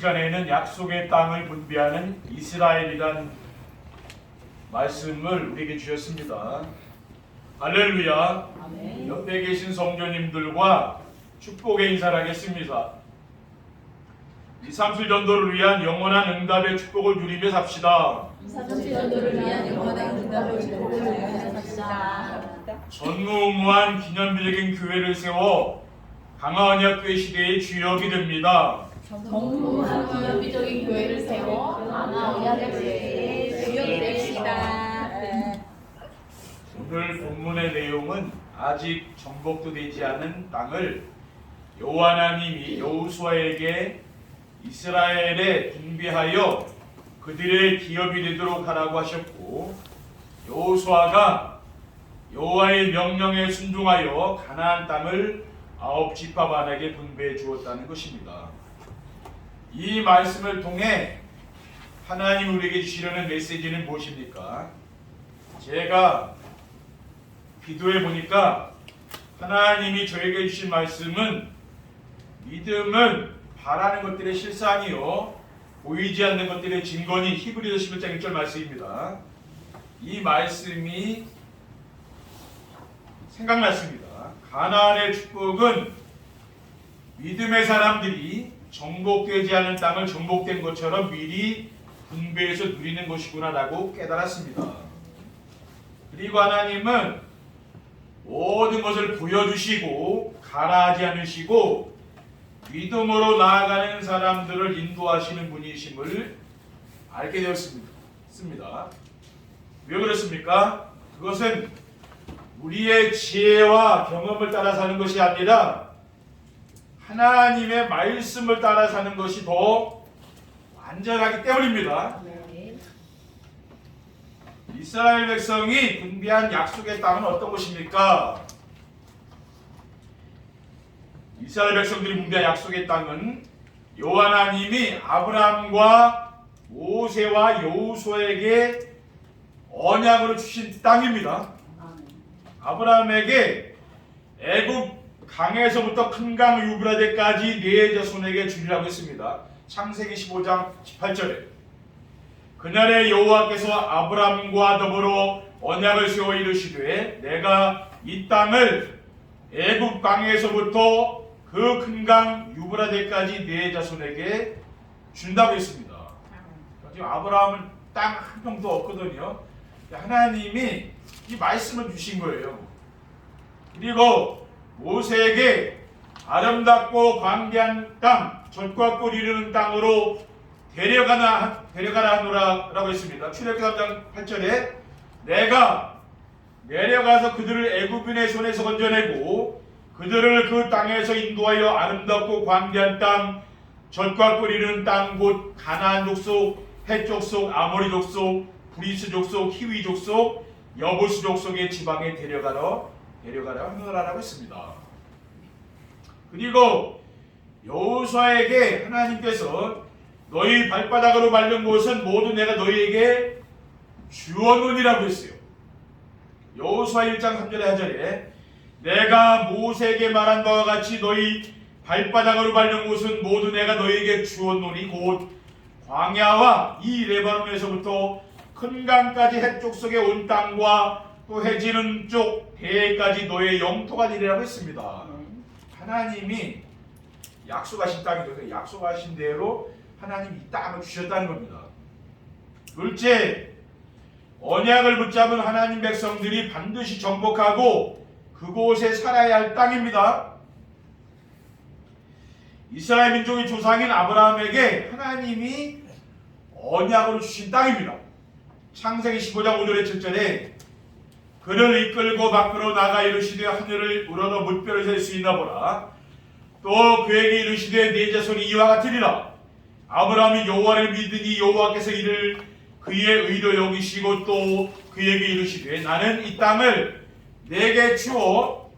시간에는 약속의 땅을 분배하는 이스라엘이란 말씀을 우리에게 주셨습니다. 할렐루야. 아멘. 옆에 계신 성도님들과 축복의 인사를 하겠습니다. 이 삼실 전도를 위한 영원한 응답의 축복을 누리며 삽시다. 삼실 전도를 위한 영원한 응답을 축복을 누리며 삽시다. 전무후무한 기념비적인 교회를 세워 강화언약교회 시대의 주역이 됩니다. 전무후무한 기념비적인 교회를 세워 강화언약교회의 주역이 됩시다. 오늘 본문의 내용은 아직 정복도 되지 않은 땅을 여호와 하나님이 여호수아에게 이스라엘에 분배하여 그들의 기업이 되도록 하라고 하셨고, 여호수아가 여호와의 명령에 순종하여 가나안 땅을 9지파만에게 분배해 주었다는 것입니다. 이 말씀을 통해 하나님 우리에게 주시려는 메시지는 무엇입니까? 제가 기도해 보니까 하나님이 저에게 주신 말씀은 믿음은 바라는 것들의 실상이요 보이지 않는 것들의 증거니, 히브리서 11장 1절 말씀입니다. 이 말씀이 생각났습니다. 가나안의 축복은 믿음의 사람들이 정복되지 않은 땅을 정복된 것처럼 미리 분배해서 누리는 것이구나라고 깨달았습니다. 그리고 하나님은 모든 것을 보여주시고 가라하지 않으시고 믿음으로 나아가는 사람들을 인도하시는 분이심을 알게 되었습니다. 왜 그렇습니까? 그것은 우리의 지혜와 경험을 따라 사는 것이 아니라 하나님의 말씀을 따라 사는 것이 더 완전하기 때문입니다. 이스라엘 백성이 분배한 약속의 땅은 어떤 것입니까? 이스라엘 백성들이 분배한 약속의 땅은 여호와 하나님이 아브라함과 모세와 여호수아에게 언약으로 주신 땅입니다. 아브라함에게 애굽 강에서부터 큰 강 유브라데까지 네 자손에게 주리라고 했습니다. 창세기 15장 18절에 그날에 여호와께서 아브라함과 더불어 언약을 세워 이르시되 내가 이 땅을 애굽 강에서부터 그 큰 강 유브라데까지 네 자손에게 준다고 했습니다. 지금 아브라함은 땅 한 평도 없거든요. 하나님이 이 말씀을 주신 거예요. 그리고 모세에게 아름답고 광대한 땅, 젖과 꿀 이르는 땅으로 데려가라 하노라라고 했습니다. 출애굽기 3장 8절에 내가 내려가서 그들을 애굽인의 손에서 건져내고 그들을 그 땅에서 인도하여 아름답고 광대한 땅, 젖과 꿀 이르는 땅, 곧 가나안 족속, 헷 족속, 아모리 족속, 브리스 족속, 히위 족속, 여부스 족속의 지방에 데려가라 하노라라고 했습니다. 그리고 여호수아에게 하나님께서 너희 발바닥으로 밟은 곳은 모두 내가 너희에게 주었느니라고 했어요. 여호수아 1장 3절에 하절에 내가 모세에게 말한 바와 같이 너희 발바닥으로 밟은 곳은 모두 내가 너희에게 주었노니 곧 광야와 이 레바논에서부터 큰 강까지 해쪽 속에 온 땅과 또 해지는 쪽 대해까지 너의 영토가 되리라고 했습니다. 하나님이 약속하신 땅이죠. 약속하신 대로 하나님이 이 땅을 주셨다는 겁니다. 둘째, 언약을 붙잡은 하나님 백성들이 반드시 정복하고 그곳에 살아야 할 땅입니다. 이스라엘 민족의 조상인 아브라함에게 하나님이 언약으로 주신 땅입니다. 창세기 15장 5절에 7절에 그를 이끌고 밖으로 나가 이르시되 하늘을 우러러 물결을 셀 수 있나 보라. 또 그에게 이르시되 네 자손이 이와 같으리라. 아브라함이 여호와를 믿으니 여호와께서 이를 그의 의로 여기시고 또 그에게 이르시되 나는 이 땅을 내게 주어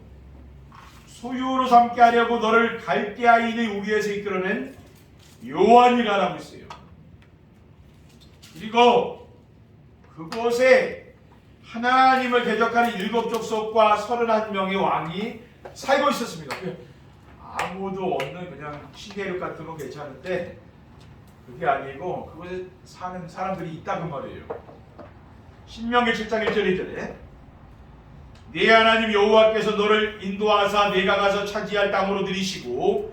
소유로 삼게 하려고 너를 갈대아인의 우리에서 이끌어낸 여호와니라라고 했어요. 그리고 그곳에 하나님을 대적하는 7족속과 31명의 왕이 살고 있었습니다. 아무도 없는 그냥 시계력 같은 건 괜찮은데 그게 아니고 그곳에 사는 사람들이 있다 그 말이에요. 신명기 7장 1절 2절에 네 하나님 여호와께서 너를 인도하사 네가 가서 차지할 땅으로 들이시고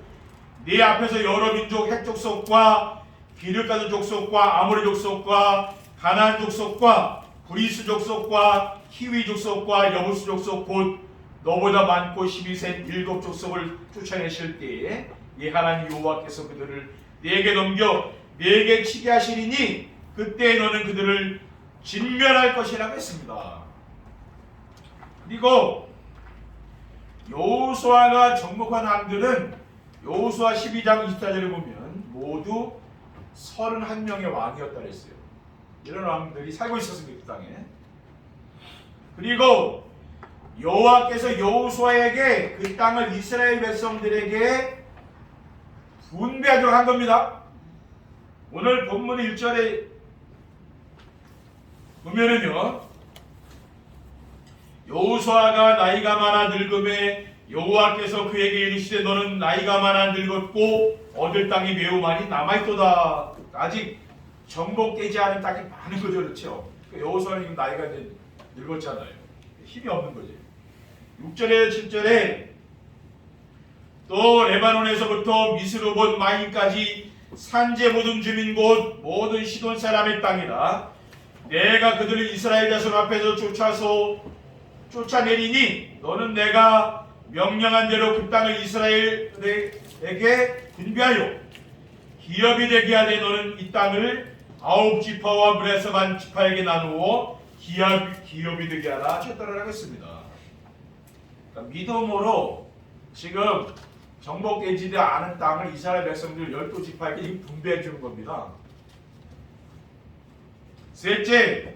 네 앞에서 여러 민족 헷 족속과 기르가드 족속과 아모리 족속과 가나안 족속과 브리스 족속과 히위 족속과 여부스 족속 곧 너보다 많고 힘이 센 7 족속을 쫓아내실 때에 네 하나님 여호와께서 그들을 네게 넘겨 네게 치게 하시리니 그때 너는 그들을 진멸할 것이라고 했습니다. 그리고 여호수아가 정복한 왕들은 여호수아 12장 24절에 보면 모두 31명의 왕이었다 그랬어요. 이런 왕들이 살고 있었습니다. 그 땅에. 그리고 여호와께서 여호수아에게 그 땅을 이스라엘 백성들에게 분배하도록 한 겁니다. 오늘 본문 1절에 보면은요, 여호수아가 나이가 많아 늙음에 여호와께서 그에게 이르시되 너는 나이가 많아 늙었고 얻을 땅이 매우 많이 남아있도다. 아직 정복되지 않은 땅이 많은 거죠. 그렇죠? 여호수아는 지금 나이가 이제 늙었잖아요. 힘이 없는 거지. 6절에 7절에 또 레바논에서부터 미스로봇 마임까지 산제 모든 주민 곧 모든 시돈 사람의 땅이라 내가 그들을 이스라엘 자손 앞에서 쫓아내리니 너는 내가 명령한 대로 그 땅을 이스라엘에게 분배하여 기업이 되게 하되 너는 이 땅을 9지파와 문에서 반 지파에게 나누어 기업이 되게 하라 하셨다라고 했습니다. 그러니까 믿음으로 지금 정복되지 않은 땅을 이스라엘 백성들 12지파에게 분배해 주는 겁니다. 셋째,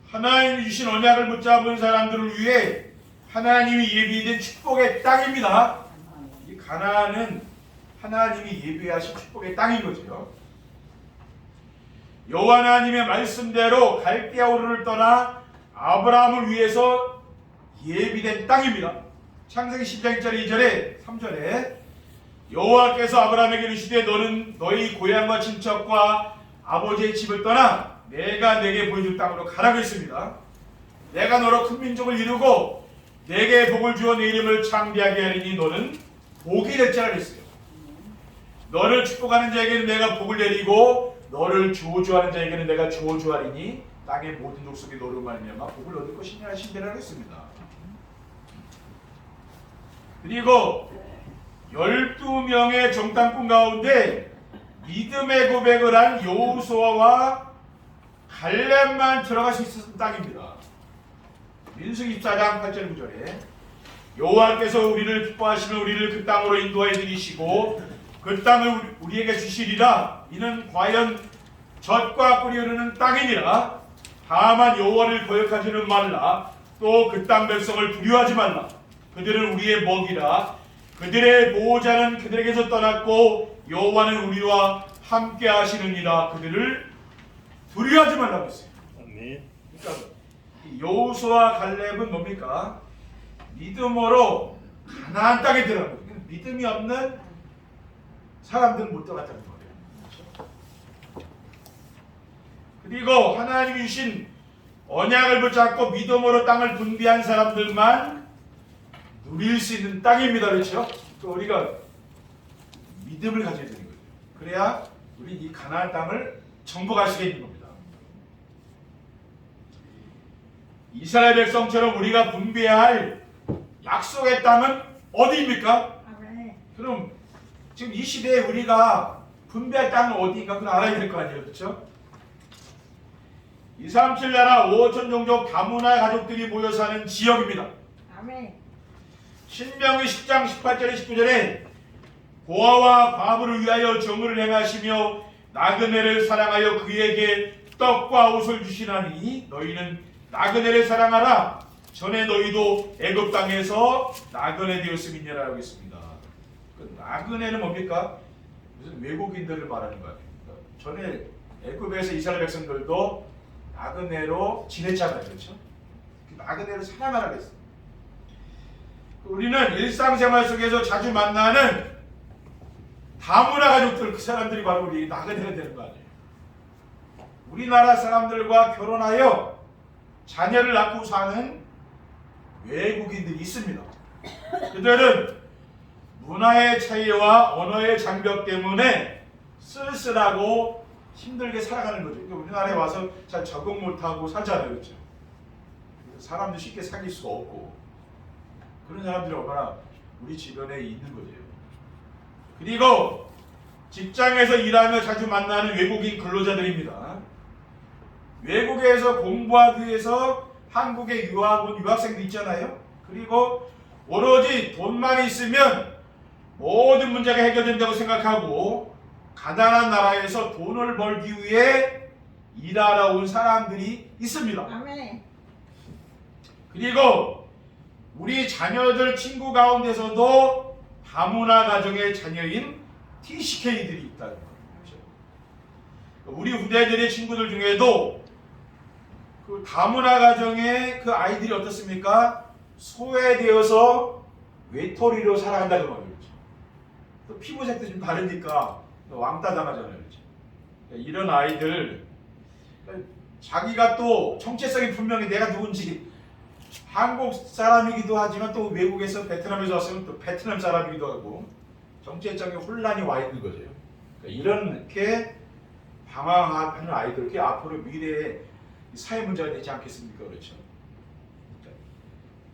하나님이 주신 언약을 붙잡은 사람들을 위해 하나님이 예비된 축복의 땅입니다. 이 가나안은 하나님이 예비하신 축복의 땅인 거죠. 여호와 하나님의 말씀대로 갈대아 우르를 떠나 아브라함을 위해서 예비된 땅입니다. 창세기 10장 1절 2절에 3절에 여호와께서 아브라함에게 이르시되 너는 너희 고향과 친척과 아버지의 집을 떠나 내가 내게 보여줄 땅으로 가라고 했습니다. 내가 너로 큰 민족을 이루고 내게 복을 주어 내 이름을 창대하게 하리니 너는 복이 될지라 그랬어요. 너를 축복하는 자에게는 내가 복을 내리고 너를 저주하는 자에게는 내가 저주하리니 땅의 모든 족속이 너로 말미암아 복을 얻을 것이냐 하신다라고 했습니다. 그리고 12명의 정탐꾼 가운데 믿음의 고백을 한 여호수아와 갈렙만 들어갈 수 있었던 땅입니다. 민수기 14장 8절 9절에 여호와께서 우리를 기뻐하시면 우리를 그 땅으로 인도하여 들이시고 그 땅을 우리에게 주시리라. 이는 과연 젖과 꿀이 흐르는 땅이니라. 다만 여호와를 거역하지는 말라. 또 그 땅 백성을 두려워하지 말라. 그들은 우리의 먹이라. 그들의 보호자는 그들에게서 떠났고 여호와는 우리와 함께 하시느니라. 그들을 두려워하지 말라고 했어요. 아멘. 그러니까 여호수아 갈렙은 뭡니까? 믿음으로 가나안 땅에 들어간 거예요. 믿음이 없는 사람들은 못 들어갔다는 거예요. 그리고 하나님이 주신 언약을 붙잡고 믿음으로 땅을 분배한 사람들만 누릴 수 있는 땅입니다. 그렇죠? 우리가 믿음을 가져야 되는 거예요. 그래야 우리 이 가나안 땅을 정복할 수 있는 겁니다. 이스라엘 백성처럼 우리가 분배해야 할 약속의 땅은 어디입니까? 그럼 지금 이 시대에 우리가 분배할 땅은 어디인가 그걸 알아야 될 거 아니에요. 그렇죠? 237 나라 5천 종족 다문화 가족들이 모여 사는 지역입니다. 아멘. 신명기 10장 18절에 19절에 고아와 과부를 위하여 정의를 행하시며 나그네를 사랑하여 그에게 떡과 옷을 주시나니 너희는 나그네를 사랑하라. 전에 너희도 애굽 땅에서 나그네 되었음이니라고 했습니다. 그 나그네는 뭡니까? 무슨 외국인들을 말하는 거예요. 전에 애굽에서 이스라엘 백성들도 나그네로 지냈잖아요. 그렇죠? 나그네를 사랑하라고 했어요. 우리는 일상생활 속에서 자주 만나는 다문화 가족들 그 사람들이 바로 우리 나그네가 되는 거 아니에요. 우리나라 사람들과 결혼하여 자녀를 낳고 사는 외국인들이 있습니다. 그들은 문화의 차이와 언어의 장벽 때문에 쓸쓸하고 힘들게 살아가는 거죠. 그러니까 우리나라에 와서 잘 적응 못하고 살잖아요. 그렇죠? 사람들 쉽게 사귈 수가 없고 그런 사람들이 얼마나 우리 주변에 있는 거죠. 그리고 직장에서 일하며 자주 만나는 외국인 근로자들입니다. 외국에서 공부하기 위해서 한국에 유학 온 유학생도 있잖아요. 그리고 오로지 돈만 있으면 모든 문제가 해결된다고 생각하고 가난한 나라에서 돈을 벌기 위해 일하러 온 사람들이 있습니다. 아멘. 그리고 우리 자녀들 친구 가운데서도 다문화 가정의 자녀인 TCK들이 있다는 거죠. 우리 후대들의 친구들 중에도 그 다문화 가정의 그 아이들이 어떻습니까? 소외되어서 외톨이로 살아간다는 말이죠. 또 피부색도 좀 다르니까 왕따 당하잖아요. 그렇죠? 이런 아이들 자기가 또 정체성이 분명히 내가 누군지 한국 사람이기도 하지만 또 외국에서 베트남에서 왔으면 또 베트남 사람이기도 하고 정체성에 혼란이 와 있는 거죠. 이렇게 방황하는 아이들께 앞으로 미래에 사회 문제가 되지 않겠습니까? 그렇죠.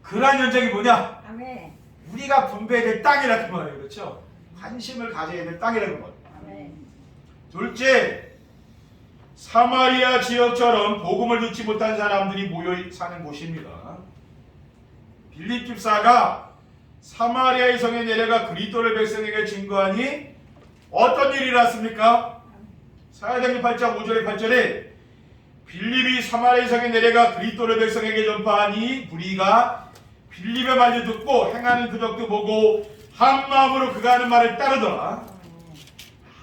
그러한 현장이 뭐냐? 아멘. 우리가 분배해야 될 땅이라는 말이에요. 그렇죠? 관심을 가져야 될 땅이라는 거예요. 아멘. 둘째, 사마리아 지역처럼 복음을 듣지 못한 사람들이 모여 사는 곳입니다. 빌립 집사가 사마리아의 성에 내려가 그리스도의 백성에게 증거하니 어떤 일이 일어났습니까? 사도행전 8장 5절에 8절에 빌립이 사마리아 성에 내려가 그리스도의 백성에게 전파하니 무리가 빌립의 말을 듣고 행하는 그덕도 보고 한 마음으로 그가 하는 말을 따르더라.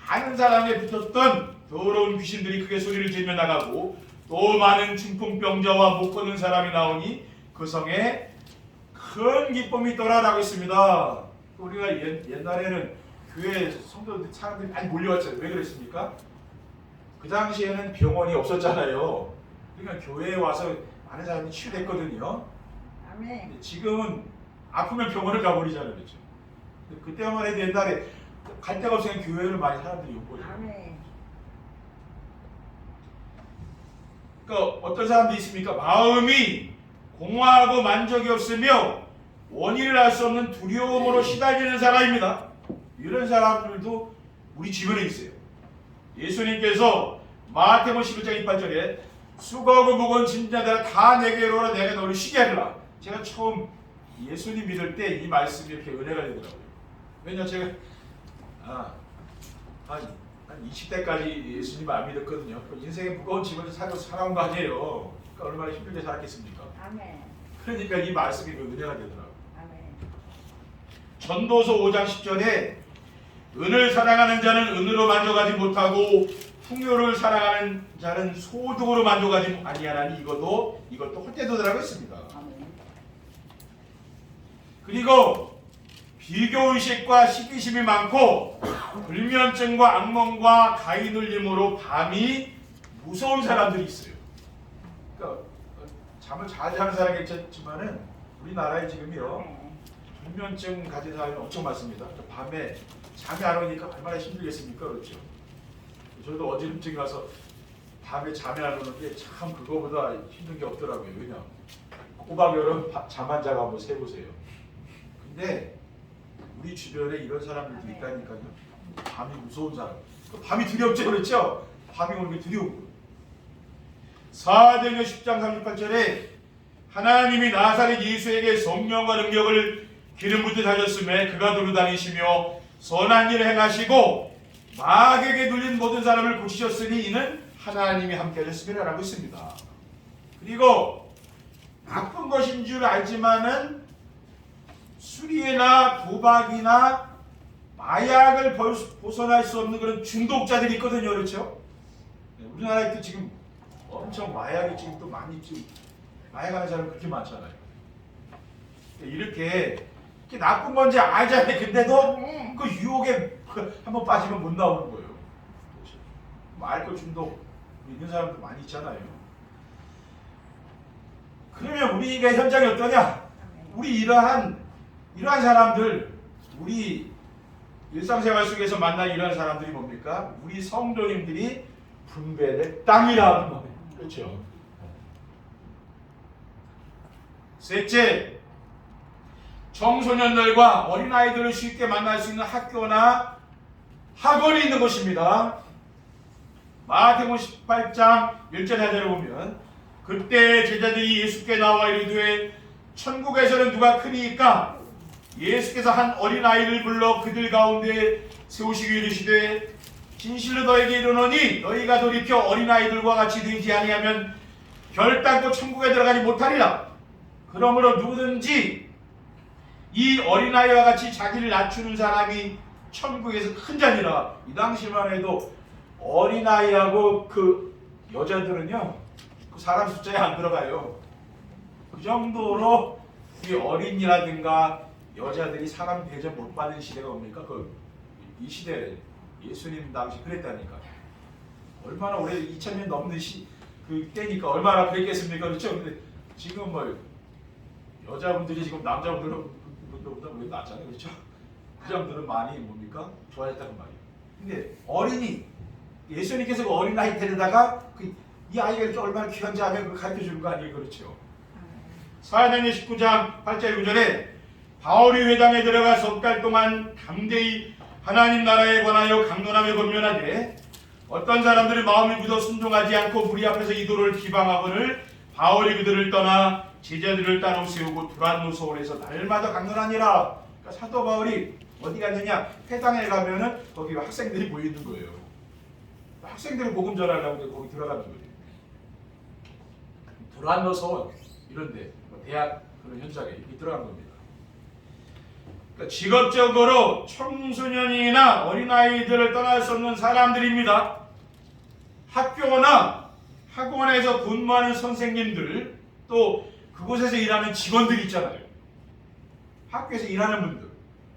많은 사람에 붙었던 더러운 귀신들이 크게 소리를 지르며 나가고 또 많은 중풍병자와 못 걷는 사람이 나오니 그 성에 큰 기쁨이 있더라라고 했습니다. 우리가 옛날에는 교회 성도들 사람들이 많이 몰려왔잖아요. 왜 그랬습니까? 그 당시에는 병원이 없었잖아요. 그러니까 교회에 와서 많은 사람이 치유됐거든요. 아멘. 지금은 아프면 병원을 가버리잖아요. 그렇죠? 그때만 해도 옛날에 갈 데가 없으면 교회를 많이 사람들이 온 거죠. 아멘. 그러니까 어떤 사람들이 있습니까? 마음이 공허하고 만족이 없으며 원인을 알 수 없는 두려움으로 시달리는 사람입니다. 이런 사람들도 우리 주변에 있어요. 예수님께서 마태복음 11장 28절에 수고하고 무거운 짐진 자들아 다 내게로 오라 내가 너를 쉬게 하리라. 제가 처음 예수님 믿을 때 이 말씀이 이렇게 은혜가 되더라고요. 왜냐 제가 한 20대까지 예수님 안 믿었거든요. 인생에 무거운 짐을 사고 살아온 거 아니에요. 그러니까 얼마나 힘들게 살았겠습니까? 아멘. 그러니까 이 말씀이 은혜가 되더라고요. 아멘. 전도서 5장 10절에 은을 사랑하는 자는 은으로 만족하지 못하고 풍요를 사랑하는 자는 소득으로 만족하지 아니하나니 이것도 헛되도라고 했습니다. 아멘. 그리고 비교의식과 시기심이 많고 불면증과 악몽과 가위눌림으로 밤이 무서운 사람들이 있어요. 그러니까 잠을 잘 자는 사람이 있지만은 우리나라에 지금요 불면증 가진 사람이 엄청 많습니다. 밤에 잠이 안 오니까 얼마나 힘들겠습니까? 그렇죠. 저도 어지럼증이 와서 밤에 잠이 안 오는데 참 그거보다 힘든 게 없더라고요. 왜냐 꼬박 여름 잠 안 자고 한번 세보세요. 근데 우리 주변에 이런 사람들도 있다니까요. 밤이 무서운 사람. 밤이 두렵죠, 그렇죠? 밤이 오는 게 두려운 거예요. 사도행전 10장 38절에 하나님이 나사렛 예수에게 성령과 능력을 기름 붓듯 하셨음에 그가 두루다니시며 선한 일을 행하시고 마귀에게 눌린 모든 사람을 고치셨으니 이는 하나님이 함께 하셨음이라고 있습니다. 그리고 나쁜 것인 줄 알지만은 술이나 도박이나 마약을 벗어날 수 없는 그런 중독자들이 있거든요. 그렇죠? 우리나라에 또 지금 엄청 마약이 지금 또 많이 지금 마약하는 사람이 그렇게 많잖아요. 이렇게 그게 나쁜 건지 알잖아요. 근데도 네. 그 유혹에 한번 빠지면 못 나오는 거예요. 뭐 알코올 중독 있는 사람도 많이 있잖아요. 그러면 우리가 현장이 어떠냐? 우리 이러한 사람들, 우리 일상생활 속에서 만난 이러한 사람들이 뭡니까? 우리 성도님들이 분배될 땅이라는 거예요. 그렇죠? 셋째, 청소년들과 어린아이들을 쉽게 만날 수 있는 학교나 학원이 있는 곳입니다. 마태복음 18장 1절 하절을 보면 그때 제자들이 예수께 나와 이르되 천국에서는 누가 크니까? 예수께서 한 어린아이를 불러 그들 가운데 세우시고 이르시되 진실로 너에게 이르노니 너희가 돌이켜 어린아이들과 같이 되지 아니하면 결단코 천국에 들어가지 못하리라. 그러므로 누구든지 이 어린아이와 같이 자기를 낮추는 사람이 천국에서 큰 자니라. 이 당시만 해도 어린아이하고 그 여자들은요 그 사람 숫자에 안 들어가요. 그 정도로 이 어린이라든가 여자들이 사람 대접 못 받는 시대가 뭡니까? 이 시대 예수님 당시 그랬다니까. 얼마나 오래 2000년 넘는 그 때니까 얼마나 그랬겠습니까? 그렇죠? 근데 지금 뭐 여자분들이 지금 남자분들보다 왜 낫잖아요. 그렇죠? 그 점들은 많이 뭡니까? 좋아졌다는 말이에요. 근데 어린이 예수님께서 그 어린아이 데려다가 이 아이가 이렇게 얼마나 귀한지 하면 그걸 가르쳐 주는 거 아니에요. 그렇죠? 사도행전 19장 8절 9절에 바울이 회당에 들어가 석 달 동안 담대히 하나님 나라에 관하여 강론하며 권면하되 어떤 사람들이 마음이 굳어 순종하지 않고 무리 앞에서 이도를 비방하거늘 바울이 그들을 떠나 제자들을 따로 세우고 두란노 서울에서 날마다 강론하니라. 그러니까 사도 바울이 어디 갔느냐? 회당에 가면은 거기 학생들이 모이는 거예요. 학생들이 복음 전하려고 거기 들어가는 거예요. 두란노 서울 이런데 대학 그런 현장에 이렇게 들어간 겁니다. 그러니까 직업적으로 청소년이나 어린아이들을 떠날 수 없는 사람들입니다. 학교나 학원에서 근무하는 선생님들 또 그곳에서 일하는 직원들 있잖아요. 학교에서 일하는 분들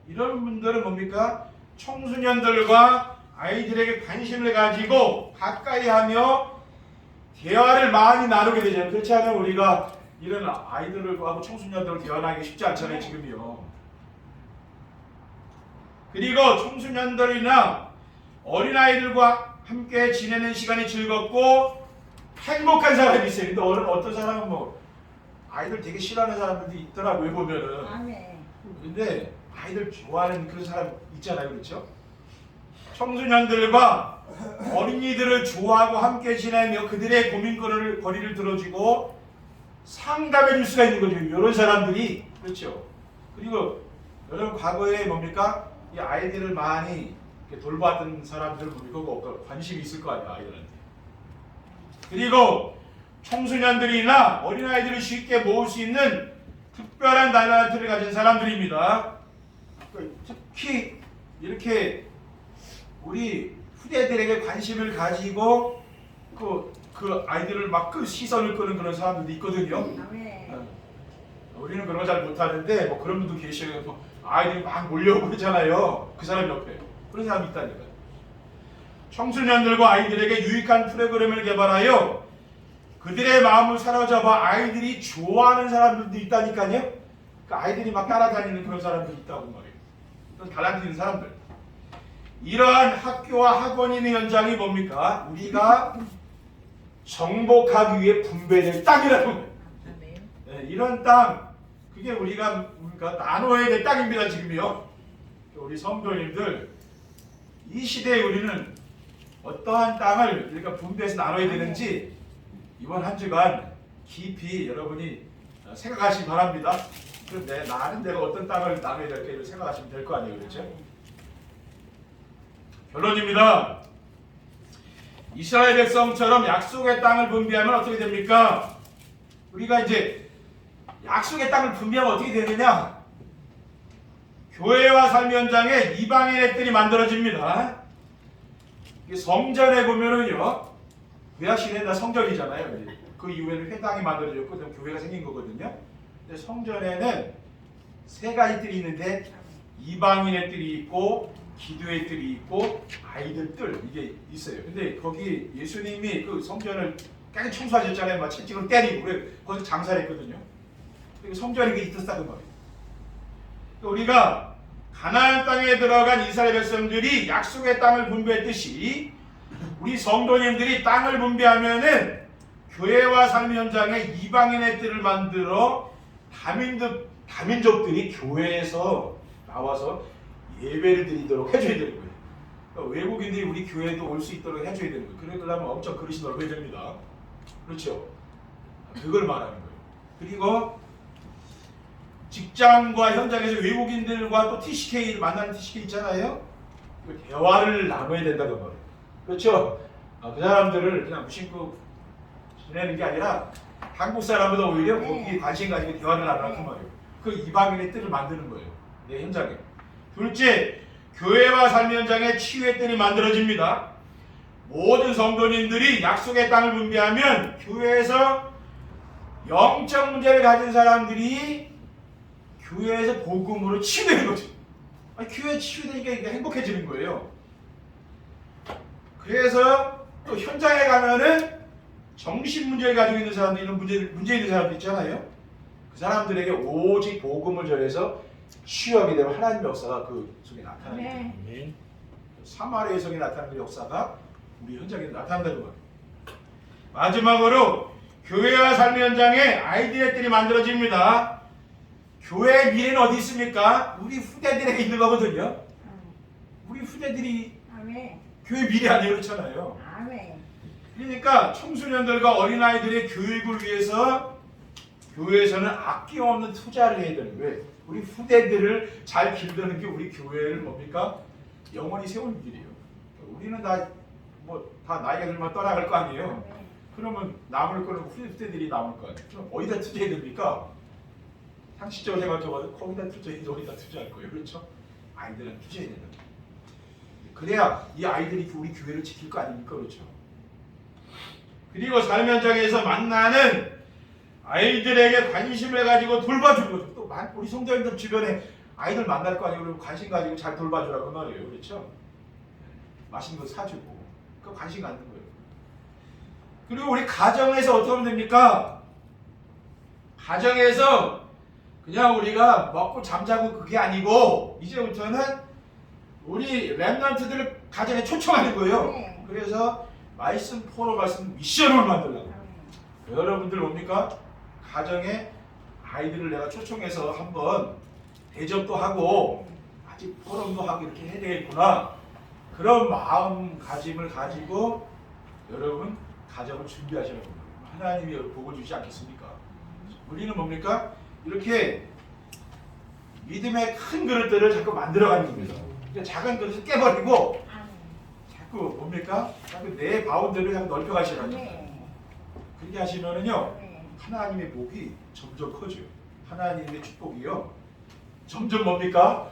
이런 분들은 뭡니까? 청소년들과 아이들에게 관심을 가지고 가까이 하며 대화를 많이 나누게 되잖아요. 그렇지 않으면 우리가 이런 아이들하고 청소년들을 대화하기 쉽지 않잖아요. 지금이요. 그리고 청소년들이나 어린아이들과 함께 지내는 시간이 즐겁고 행복한 사람이 있어요. 근데 어떤 사람은 뭐 아이들 되게 싫어하는 사람들도 있더라고요. 보면은. 근데 아이들 좋아하는 그런 사람 있잖아요. 그렇죠? 청소년들과 어린이들을 좋아하고 함께 지내며 그들의 고민거리를 들어주고 상담해 줄 수가 있는 거죠. 이런 사람들이. 그렇죠? 그리고 여러분 과거에 뭡니까? 이 아이들을 많이 돌봤던 사람들 뭡니까? 관심이 있을 거 아니에요. 아이들한테. 그리고 청소년들이나 어린아이들을 쉽게 모을 수 있는 특별한 달란트를 가진 사람들입니다. 특히 이렇게 우리 후대들에게 관심을 가지고 그 아이들을 막 그 시선을 끄는 그런 사람들도 있거든요. 우리는 그런 거 잘 못하는데 뭐 그런 분도 계셔요. 뭐 아이들이 막 몰려오고 그러잖아요. 그 사람 옆에 그런 사람이 있다니까요. 청소년들과 아이들에게 유익한 프로그램을 개발하여 그들의 마음을 사로잡아 아이들이 좋아하는 사람들도 있다니까요. 그 아이들이 막 따라다니는 그런 사람들이 있다고 말해요. 그런 달란트 있는 사람들. 이러한 학교와 학원이 있는 현장이 뭡니까? 우리가 정복하기 위해 분배될 땅이라는 거예요. 네, 이런 땅, 그게 우리가 나눠야 될 땅입니다. 지금요. 우리 성도님들, 이 시대에 우리는 어떠한 땅을 우리가 분배해서 나눠야 되는지 이번 한 주간 깊이 여러분이 생각하시기 바랍니다. 그런데 나는 내가 어떤 땅을 나눠야 될까 생각하시면 될 거 아니에요. 그렇죠? 결론입니다. 이스라엘 백성처럼 약속의 땅을 분배하면 어떻게 됩니까? 우리가 이제 약속의 땅을 분배하면 어떻게 되느냐? 교회와 삶 현장에 이방인 애들이 만들어집니다. 성전에 보면은요, 구약시대는 성전이잖아요. 그 이후에는 회당이 만들어졌고 교회가 생긴 거거든요. 근데 성전에는 세 가지 뜰이 있는데 이방인의 뜰이 있고 기도의 뜰이 있고 아이들 뜰 이게 있어요. 근데 거기 예수님이 그 성전을 깨끗이 청소하셨잖아요. 막 채찍으로 때리고 그래 거기서 장사를 했거든요. 그리고 성전이 그 있었다는 말이에요. 우리가 가나안 땅에 들어간 이스라엘 백성들이 약속의 땅을 분배했듯이 우리 성도님들이 땅을 분배하면은 교회와 삶 현장에 이방인의 뜰을 만들어 다민족들이 교회에서 나와서 예배를 드리도록 해줘야 되는 거예요. 그러니까 외국인들이 우리 교회도 올 수 있도록 해줘야 되는 거예요. 그러려면 엄청 그릇이 넓어야 됩니다. 그렇죠? 그걸 말하는 거예요. 그리고 직장과 현장에서 외국인들과 또 TCK 만나는 TCK 있잖아요. 그 대화를 나눠야 된다고 말해요. 그렇죠? 그 사람들을 그냥 무심코 지내는 게 아니라 한국 사람보다 오히려 거기에 관심 가지고 대화를 나누란 말이에요. 그 이방인의 뜰을 만드는 거예요. 내 현장에. 둘째, 교회와 삶 현장에 치유의 뜰이 만들어집니다. 모든 성도님들이 약속의 땅을 분배하면 교회에서 영적 문제를 가진 사람들이 교회에서 복음으로 치유되는 거죠. 교회 치유되니까 이게 행복해지는 거예요. 그래서 또 현장에 가면은 정신 문제를 가지고 있는 사람들, 이런 문제 있는 사람들 있잖아요. 그 사람들에게 오직 복음을 전해서 치유하게 되면 하나님의 역사가 그 속에 나타나게 됩니다. 네. 사마리아의 성에 나타나는 역사가 우리 현장에 나타난다는 거예요. 마지막으로 교회와 삶의 현장에 아이들의 뜰이 만들어집니다. 교회의 미래는 어디 있습니까? 우리 후대들에게 있는 거거든요. 우리 후대들이 아멘. 교회 미래 아니에요, 그렇잖아요. 아멘. 그러니까 청소년들과 어린아이들의 교육을 위해서 교회에서는 아낌없는 투자를 해야 되는 거예요. 우리 후대들을 잘 기르는 게 우리 교회를 뭡니까? 영원히 세우는 길이에요. 우리는 다 나이가 들면 떠나갈 거 아니에요. 그러면 남을 거는 후대들이 남을 거 아니에요. 그럼 어디다 투자해야 됩니까? 상식적으로 생각해봐도 거기다 투자해야지 어디다 투자할 거예요. 그렇죠? 아이들은 투자해야 된다. 그래야 이 아이들이 우리 교회를 지킬 거 아닙니까? 그렇죠? 그리고 삶 현장에서 만나는 아이들에게 관심을 가지고 돌봐주는 거죠. 또 우리 성도님들 주변에 아이들 만날 거 아니에요. 그럼 관심 가지고 잘 돌봐주라고 말이에요. 그렇죠? 맛있는 거 사주고 그 관심 갖는 거예요. 그리고 우리 가정에서 어떻게 하면 됩니까? 가정에서 그냥 우리가 먹고 잠자고 그게 아니고 이제부터는 우리 랩런트들을 가정에 초청하는 거예요. 네. 그래서 말씀 포로 말씀 미션을 만들려고. 여러분들 뭡니까? 가정에 아이들을 내가 초청해서 한번 대접도 하고 아직 포럼도 하고 이렇게 해야 되겠구나. 그런 마음가짐을 가지고 여러분 가정을 준비하시는 겁니다. 하나님이 복을 주지 않겠습니까? 우리는 뭡니까? 이렇게 믿음의 큰 그릇들을 자꾸 만들어가는 겁니다. 그러니까 작은 그릇을 깨버리고 자꾸 뭡니까? 자꾸 내 바운드를 자꾸 넓혀가시라는 거예요. 그렇게 하시면은요 하나님의 복이 점점 커져요. 하나님의 축복이요 점점 뭡니까?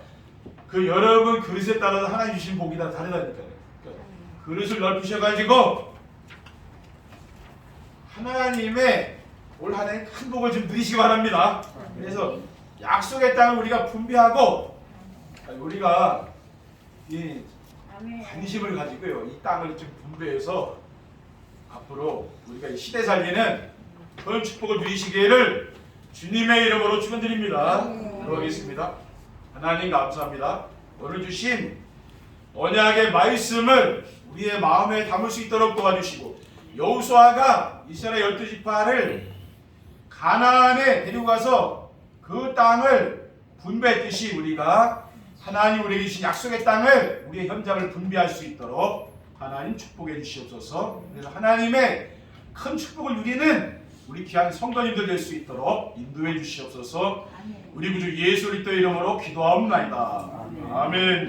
그 여러분 그릇에 따라서 하나님 주신 복이 다 다르다니까요. 그러니까 그릇을 넓히셔가지고 하나님의 올 한 해 큰 복을 좀 누리시기 바랍니다. 그래서 약속의 땅을 우리가 분배하고 우리가 이 관심을 가지고요 이 땅을 좀 분배해서 앞으로 우리가 이 시대 살리는 그런 축복을 누리시기를 주님의 이름으로 축원드립니다. 기도하겠습니다. 하나님 감사합니다. 오늘 주신 언약의 말씀을 우리의 마음에 담을 수 있도록 도와주시고 여호수아가 이스라엘 12지파를 가나안에 데려가서 그 땅을 분배했듯이 우리가 하나님 우리에게 주신 약속의 땅을 우리의 현장을 분배할 수 있도록 하나님 축복해 주시옵소서. 그래서 하나님의 큰 축복을 누리는 우리 귀한 성도님들 될 수 있도록 인도해 주시옵소서. 우리 구주 예수 그리스도 이름으로 기도하옵나이다. 아멘.